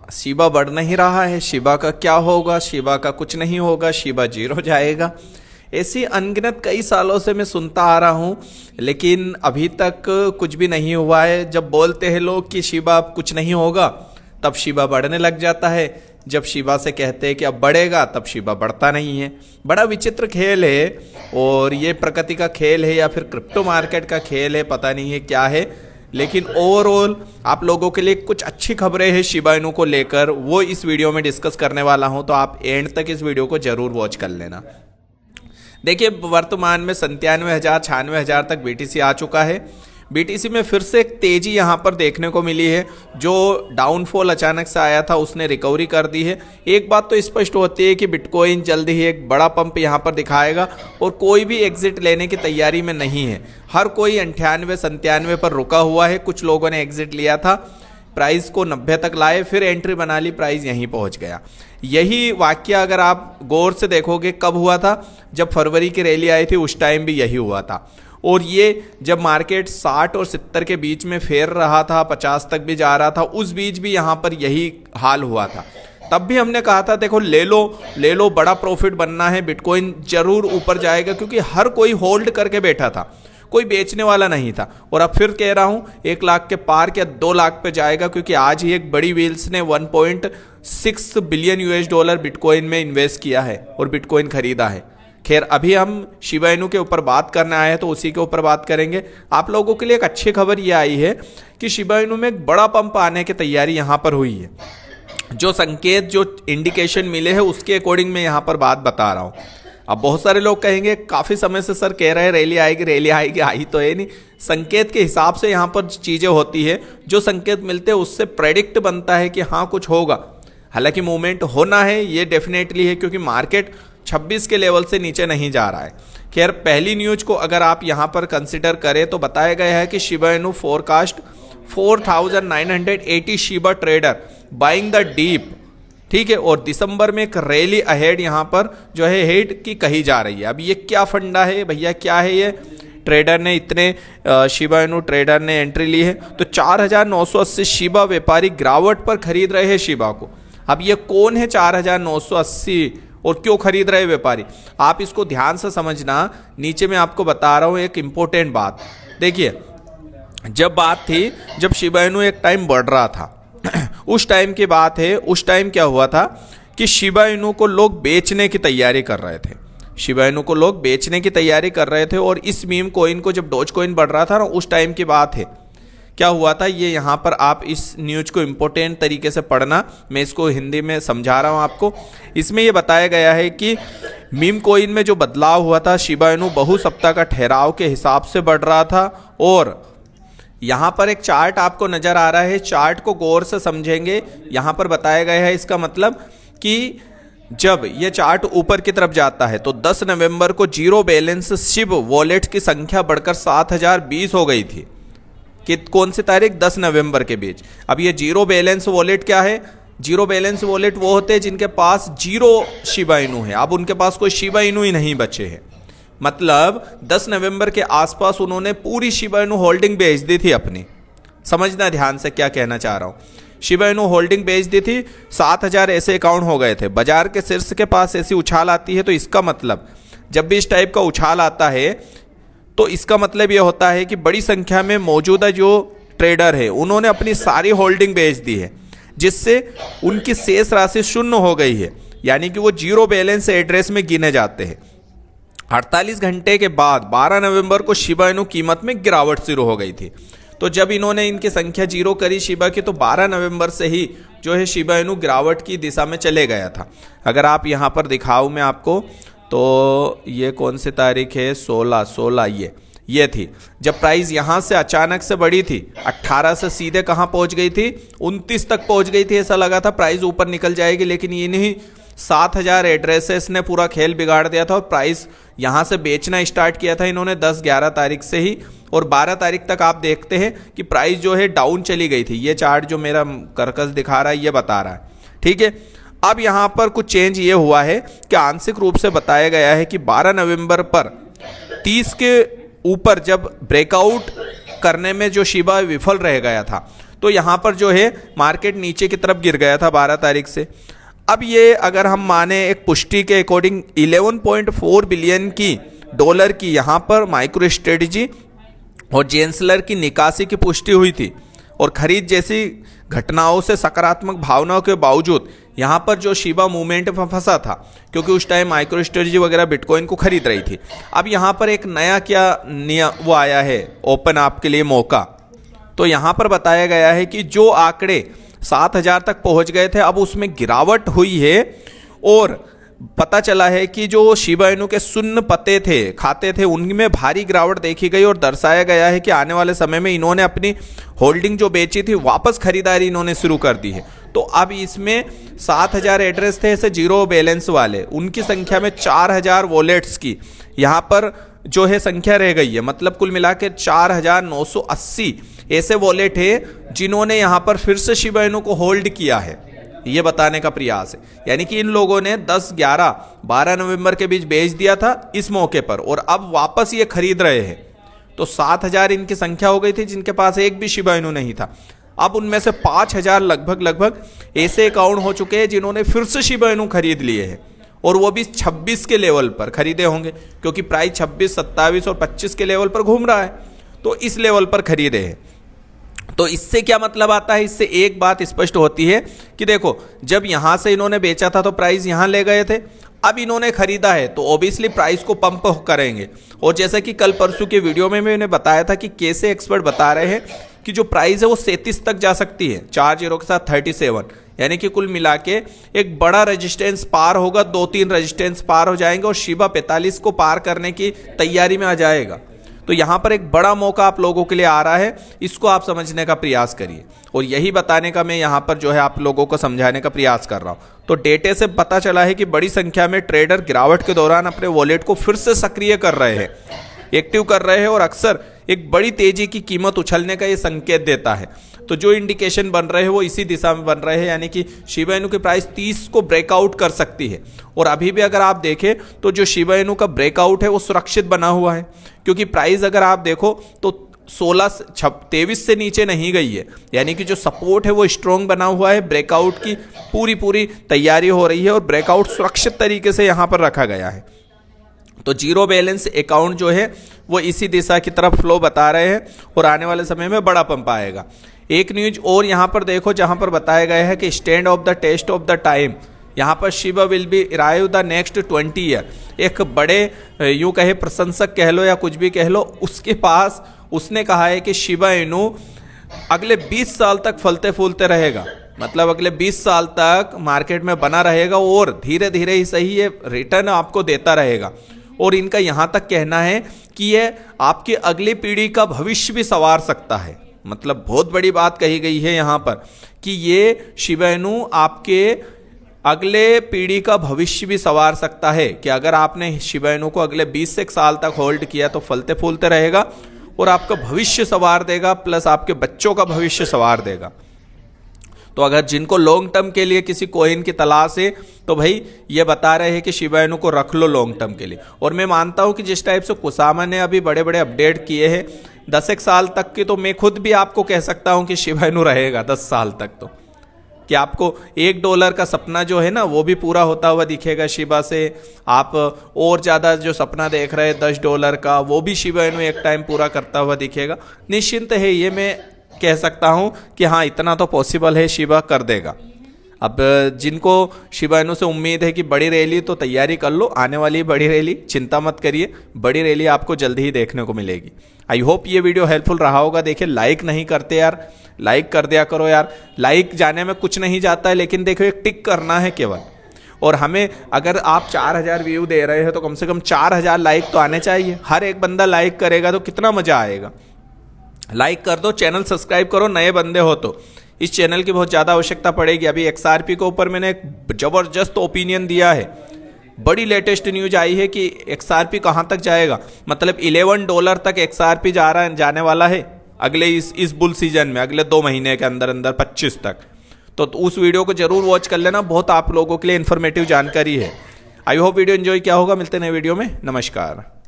Shiba बढ़ नहीं रहा है, शिबा का क्या होगा, शिबा का कुछ नहीं होगा, शिबा जीरो जाएगा। ऐसी अनगिनत कई सालों से मैं सुनता आ रहा हूँ, लेकिन अभी तक कुछ भी नहीं हुआ है। जब बोलते हैं लोग कि शिबा अब कुछ नहीं होगा, तब शिबा बढ़ने लग जाता है। जब शिबा से कहते हैं कि अब बढ़ेगा, तब शिबा बढ़ता नहीं है। बड़ा विचित्र खेल है, और ये प्रकृति का खेल है या फिर क्रिप्टो मार्केट का खेल है, पता नहीं है क्या है। लेकिन ओवरऑल आप लोगों के लिए कुछ अच्छी खबरें हैं शिबा इनू को लेकर, वो इस वीडियो में डिस्कस करने वाला हूं, तो आप एंड तक इस वीडियो को जरूर वॉच कर लेना। देखिए, वर्तमान में 97,000 96,000 तक बीटीसी आ चुका है। बीटीसी में फिर से एक तेजी यहां पर देखने को मिली है। जो डाउनफॉल अचानक से आया था उसने रिकवरी कर दी है। एक बात तो स्पष्ट होती है कि बिटकॉइन जल्द ही एक बड़ा पंप यहां पर दिखाएगा, और कोई भी एग्जिट लेने की तैयारी में नहीं है। हर कोई 98 97 पर रुका हुआ है। कुछ लोगों ने एग्जिट लिया था, प्राइस को 90 तक लाए, फिर एंट्री बना ली, प्राइस यहीं पहुंच गया। यही वाक्य अगर आप गौर से देखोगे कब हुआ था, जब फरवरी की रैली आई थी, उस टाइम भी यही हुआ था। और ये जब मार्केट 60 और 70 के बीच में फेर रहा था, 50 तक भी जा रहा था, उस बीच भी यहां पर यही हाल हुआ था। तब भी हमने कहा था देखो ले लो, बड़ा प्रॉफिट बनना है, बिटकॉइन जरूर ऊपर जाएगा, क्योंकि हर कोई होल्ड करके बैठा था, कोई बेचने वाला नहीं था। और अब फिर कह रहा हूं 1 लाख के पार क्या 2 लाख पे जाएगा, क्योंकि आज ही एक बड़ी व्हील्स ने 1.6 बिलियन US डॉलर बिटकॉइन में इन्वेस्ट किया है और बिटकॉइन खरीदा है। खैर, अभी हम शिबा इनू के ऊपर बात करने आए हैं, तो उसी के ऊपर बात करेंगे। आप लोगों के लिए एक अच्छी खबर यह आई है कि शिबा इनू में एक बड़ा पंप आने की तैयारी यहां पर हुई है। जो संकेत, जो इंडिकेशन मिले हैं, उसके अकॉर्डिंग मैं यहां पर बात बता रहा हूं। अब बहुत सारे लोग कहेंगे काफी समय से सर कह रहे हैं रैली आएगी, आई तो है नहीं। संकेत के हिसाब से यहां पर चीजें होती है, जो संकेत मिलते हैं उससे प्रेडिक्ट बनता है कि हाँ कुछ होगा। हालांकि मूवमेंट होना है ये डेफिनेटली है, क्योंकि मार्केट 26 के लेवल से नीचे नहीं जा रहा है। खैर, पहली न्यूज को अगर आप यहां पर कंसिडर करें तो बताया गया है कि Shiba Inu forecast 4,980 Shiba trader buying the deep, ठीक है। और दिसंबर में एक रैली अहेड यहां पर जो है हेड की कही जा रही है। अब ये क्या फंडा है भैया, क्या है ये? ट्रेडर ने इतने शिबा इनू ट्रेडर ने एंट्री ली है, तो 4,980 शिबा व्यापारी गिरावट पर खरीद रहे हैं शिबा को। अब ये कौन है 4,980 और क्यों खरीद रहे व्यापारी? आप इसको ध्यान से समझना। नीचे मैं आपको बता रहा हूं एक इंपॉर्टेंट बात। देखिए, जब बात थी, जब शिबा इनू एक टाइम बढ़ रहा था, उस टाइम की बात है। उस टाइम क्या हुआ था कि शिबा इनू को लोग बेचने की तैयारी कर रहे थे। शिबा इनू को लोग बेचने की तैयारी कर रहे थे, और इस मीम कॉइन को जब डॉज कॉइन बढ़ रहा था ना, उस टाइम की बात है। क्या हुआ था ये यहां पर आप इस न्यूज को इंपॉर्टेंट तरीके से पढ़ना। मैं इसको हिंदी में समझा रहा हूं आपको। इसमें यह बताया गया है कि मीम कॉइन में जो बदलाव हुआ था, शिबा इनू बहु सप्ताह का ठहराव के हिसाब से बढ़ रहा था। और यहां पर एक चार्ट आपको नजर आ रहा है, चार्ट को गौर से समझेंगे। यहां पर बताया गया है, इसका मतलब कि जब यह चार्ट ऊपर की तरफ जाता है तो 10 नवंबर को जीरो बैलेंस शिब वॉलेट की संख्या बढ़कर 7,020 हो गई थी। कि कौन सी तारीख? 10 नवंबर के बीच। अब ये जीरो बैलेंस वॉलेट क्या है? जीरो बैलेंस वॉलेट वो होते हैं जिनके पास जीरो शिबा इनू है। अब उनके पास कोई शिबा इनू ही नहीं बचे हैं। मतलब 10 नवंबर के आसपास उन्होंने पूरी शिबा इनू होल्डिंग बेच दी थी अपनी। समझना ध्यान से क्या कहना चाह रहा हूं। शिबा इनू होल्डिंग बेच दी थी, 7,000 ऐसे अकाउंट हो गए थे। बाजार के शीर्ष के पास ऐसी उछाल आती है, तो इसका मतलब जब भी इस टाइप का उछाल आता है, तो इसका मतलब यह होता है कि बड़ी संख्या में मौजूदा जो ट्रेडर है उन्होंने अपनी सारी होल्डिंग बेच दी है, जिससे उनकी शेष राशि शून्य हो गई है। यानी कि वो जीरो बैलेंस एड्रेस में गिने जाते हैं। 48 घंटे के बाद 12 नवंबर को शिबा इनू कीमत में गिरावट शुरू हो गई थी। तो जब इन्होंने इनकी संख्या जीरो करी शिबा की, तो 12 नवंबर से ही जो है शिबा इनू गिरावट की दिशा में चले गया था। अगर आप यहां पर दिखाऊं मैं आपको, तो ये कौन सी तारीख है? 16 ये थी जब प्राइस यहां से अचानक से बढ़ी थी। 18 से सीधे कहां पहुंच गई थी? 29 तक पहुंच गई थी। ऐसा लगा था प्राइस ऊपर निकल जाएगी, लेकिन ये नहीं, 7,000 एड्रेसेस ने पूरा खेल बिगाड़ दिया था और प्राइस यहां से बेचना स्टार्ट किया था इन्होंने 10-11 तारीख से ही। और 12 तारीख तक आप देखते हैं कि प्राइस जो है डाउन चली गई थी। ये चार्ट जो मेरा कर्कश दिखा रहा है ये बता रहा है, ठीक है। अब यहां पर कुछ चेंज ये हुआ है कि आंशिक रूप से बताया गया है कि 12 नवंबर पर 30 के ऊपर जब ब्रेकआउट करने में जो शिबा विफल रह गया था, तो यहाँ पर जो है मार्केट नीचे की तरफ गिर गया था 12 तारीख से। अब ये अगर हम माने एक पुष्टि के अकॉर्डिंग 11.4 बिलियन की डॉलर की यहाँ पर माइक्रो स्ट्रेटजी और जेंसलर की निकासी की पुष्टि हुई थी, और खरीद जैसी घटनाओं से सकारात्मक भावनाओं के बावजूद यहाँ पर जो शिबा मूवमेंट में फंसा था, क्योंकि उस टाइम माइक्रो स्ट्रेटजी वगैरह बिटकॉइन को खरीद रही थी। अब यहाँ पर एक नया क्या वो आया है ओपन आपके लिए मौका। तो यहाँ पर बताया गया है कि जो आंकड़े 7,000 तक पहुँच गए थे, अब उसमें गिरावट हुई है, और पता चला है कि जो शिबा इनू के शून्य पते थे, खाते थे, उनमें भारी गिरावट देखी गई, और दर्शाया गया है कि आने वाले समय में इन्होंने अपनी होल्डिंग जो बेची थी वापस खरीदारी इन्होंने शुरू कर दी है। तो अब इसमें 7,000 एड्रेस थे ऐसे जीरो बैलेंस वाले, उनकी संख्या में 4,000 वॉलेट्स की यहाँ पर जो है संख्या रह गई है। मतलब कुल मिला के 4,980 ऐसे वॉलेट है जिन्होंने यहाँ पर फिर से शिबा इनू को होल्ड किया है, ये बताने का प्रयास है। यानी कि इन लोगों ने 10, 11, 12 नवंबर के बीच बेच दिया था इस मौके पर, और अब वापस ये खरीद रहे हैं। तो 7,000 इनकी संख्या हो गई थी जिनके पास एक भी शिबा इनू नहीं था। अब उनमें से 5,000 लगभग ऐसे अकाउंट हो चुके हैं जिन्होंने फिर से शिबा इनू खरीद लिए हैं, और वो भी 26 के लेवल पर खरीदे होंगे, क्योंकि प्राइस 26, 27 और 25 के लेवल पर घूम रहा है, तो इस लेवल पर खरीदे हैं। तो इससे क्या मतलब आता है, इससे एक बात स्पष्ट होती है कि देखो, जब यहां से इन्होंने बेचा था तो प्राइस यहां ले गए थे, अब इन्होंने खरीदा है तो ऑब्वियसली प्राइस को पंप करेंगे। और जैसा कि कल परसों के वीडियो में मैंने बताया था कि कैसे एक्सपर्ट बता रहे हैं कि जो प्राइस है वो 37 तक जा सकती है, 40 के साथ 37, यानी कि कुल मिला के एक बड़ा रेजिस्टेंस पार होगा, 2-3 रेजिस्टेंस पार हो जाएंगे, और शिबा 45 को पार करने की तैयारी में आ जाएगा। तो यहाँ पर एक बड़ा मौका आप लोगों के लिए आ रहा है, इसको आप समझने का प्रयास करिए, और यही बताने का मैं यहाँ पर जो है आप लोगों को समझाने का प्रयास कर रहा हूँ। तो डेटे से पता चला है कि बड़ी संख्या में ट्रेडर गिरावट के दौरान अपने वॉलेट को फिर से सक्रिय कर रहे हैं, एक्टिव कर रहे हैं, और अक्सर एक बड़ी तेजी की कीमत उछलने का ये संकेत देता है। तो जो इंडिकेशन बन रहे हैं वो इसी दिशा में बन रहे हैं, यानी कि शिबा इनू की प्राइस 30 को ब्रेकआउट कर सकती है। और अभी भी अगर आप देखें तो जो शिबा इनू का ब्रेकआउट है वो सुरक्षित बना हुआ है, क्योंकि प्राइस अगर आप देखो तो 23 से नीचे नहीं गई है, यानी कि जो सपोर्ट है वो स्ट्रॉन्ग बना हुआ है। ब्रेकआउट की पूरी तैयारी हो रही है, और ब्रेकआउट सुरक्षित तरीके से यहाँ पर रखा गया है। तो जीरो बैलेंस अकाउंट जो है वो इसी दिशा की तरफ फ्लो बता रहे हैं, और आने वाले समय में बड़ा पंप आएगा। एक न्यूज और यहाँ पर देखो जहाँ पर बताया गया है कि stand of the test of the time, यहाँ पर Shiba will be arrive the next 20 year. एक बड़े यूँ कहे प्रशंसक कह लो या कुछ भी कह लो, उसके पास उसने कहा है कि शिबा इनू अगले 20 साल तक फलते फूलते रहेगा, मतलब अगले 20 साल तक मार्केट में बना रहेगा, और धीरे धीरे ही सही ये रिटर्न आपको देता रहेगा। और इनका यहाँ तक कहना है कि ये आपकी अगली पीढ़ी का भविष्य भी संवार सकता है। मतलब बहुत बड़ी बात कही गई है यहाँ पर कि ये शिबा इनू आपके अगले पीढ़ी का भविष्य भी संवार सकता है, कि अगर आपने शिबा इनू को अगले 20 साल तक होल्ड किया तो फलते फूलते रहेगा, और आपका भविष्य संवार देगा, प्लस आपके बच्चों का भविष्य संवार देगा। तो अगर जिनको लॉन्ग टर्म के लिए किसी कॉइन की तलाश है तो भाई ये बता रहे हैं कि शिबा इनू को रख लो लॉन्ग टर्म के लिए। और मैं मानता हूं कि जिस टाइप से कुसामा ने अभी बड़े बड़े अपडेट किए हैं 10 साल तक की, तो मैं खुद भी आपको कह सकता हूं कि शिबा इनू रहेगा 10 साल तक। तो कि आपको $1 का सपना जो है ना वो भी पूरा होता हुआ दिखेगा शिबा से। आप और ज़्यादा जो सपना देख रहे हैं $10 का, वो भी शिबा इनू एक टाइम पूरा करता हुआ दिखेगा। निश्चिंत है, ये मैं कह सकता हूं कि हाँ इतना तो पॉसिबल है, शिबा कर देगा। अब जिनको शिबा इनू से उम्मीद है कि बड़ी रैली, तो तैयारी कर लो, आने वाली बड़ी रैली, चिंता मत करिए, बड़ी रैली आपको जल्दी ही देखने को मिलेगी। आई होप ये वीडियो हेल्पफुल रहा होगा। देखिए लाइक नहीं करते यार, लाइक कर दिया करो यार। लाइक जाने में कुछ नहीं जाता है, लेकिन देखो एक टिक करना है केवल। और हमें अगर आप 4000 व्यू दे रहे हो तो कम से कम 4000 लाइक तो आने चाहिए। हर एक बंदा लाइक करेगा तो कितना मजा आएगा। लाइक कर दो, चैनल सब्सक्राइब करो, नए बंदे हो तो। इस चैनल की बहुत ज़्यादा आवश्यकता पड़ेगी। अभी XRP के ऊपर मैंने एक ज़बरदस्त ओपिनियन दिया है। बड़ी लेटेस्ट न्यूज आई है कि XRP कहाँ तक जाएगा, मतलब $11 तक XRP जाने वाला है अगले इस बुल सीजन में, अगले 2 महीने के अंदर अंदर 25 तक। तो उस वीडियो को जरूर वॉच कर लेना, बहुत आप लोगों के लिए इन्फॉर्मेटिव जानकारी है। आई होप वीडियो एंजॉय किया होगा। मिलते हैं नए वीडियो में, नमस्कार।